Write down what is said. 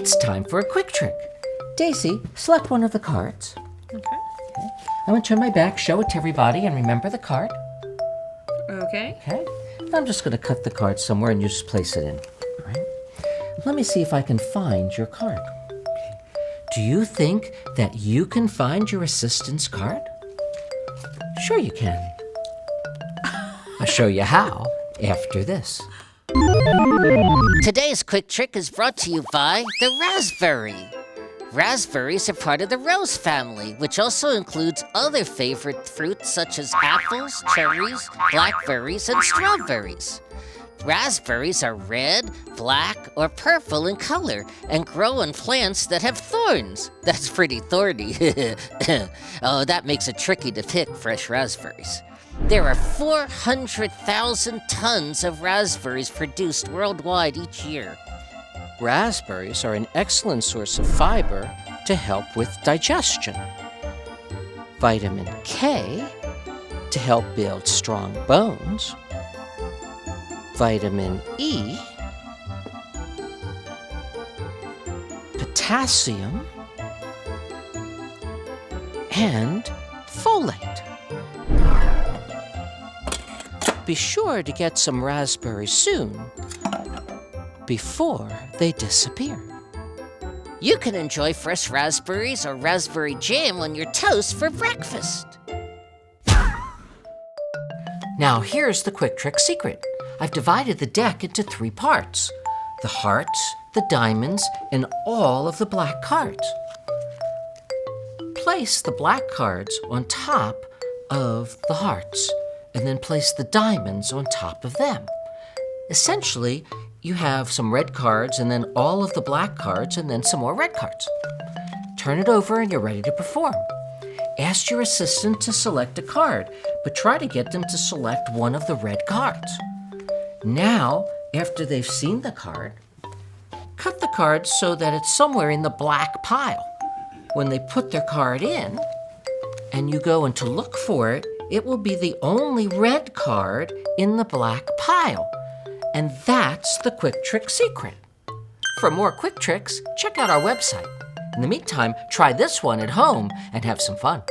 It's time for a quick trick. Daisy, select one of the cards. Okay. I'm going to turn my back, show it to everybody, and remember the card. Okay. Okay? I'm just going to cut the card somewhere and you just place it in. All right? Let me see if I can find your card. Okay. Do you think that you can find your assistant's card? Sure you can. I'll show you how after this. Today's quick trick is brought to you by the raspberry. Raspberries are part of the rose family, which also includes other favorite fruits such as apples, cherries, blackberries, and strawberries. Raspberries are red, black, or purple in color and grow on plants that have thorns. That's pretty thorny. Oh, that makes it tricky to pick fresh raspberries. There are 400,000 tons of raspberries produced worldwide each year. Raspberries are an excellent source of fiber to help with digestion. Vitamin K to help build strong bones. Vitamin E. Potassium. And folate. Be sure to get some raspberries soon, before they disappear. You can enjoy fresh raspberries or raspberry jam on your toast for breakfast. Now here's the quick trick secret. I've divided the deck into 3 parts: the hearts, the diamonds, and all of the black cards. Place the black cards on top of the hearts, and then place the diamonds on top of them. Essentially, you have some red cards and then all of the black cards and then some more red cards. Turn it over and you're ready to perform. Ask your assistant to select a card, but try to get them to select one of the red cards. Now, after they've seen the card, cut the card so that it's somewhere in the black pile. When they put their card in and you go in to look for it, it will be the only red card in the black pile. And that's the quick trick secret. For more quick tricks, check out our website. In the meantime, try this one at home and have some fun.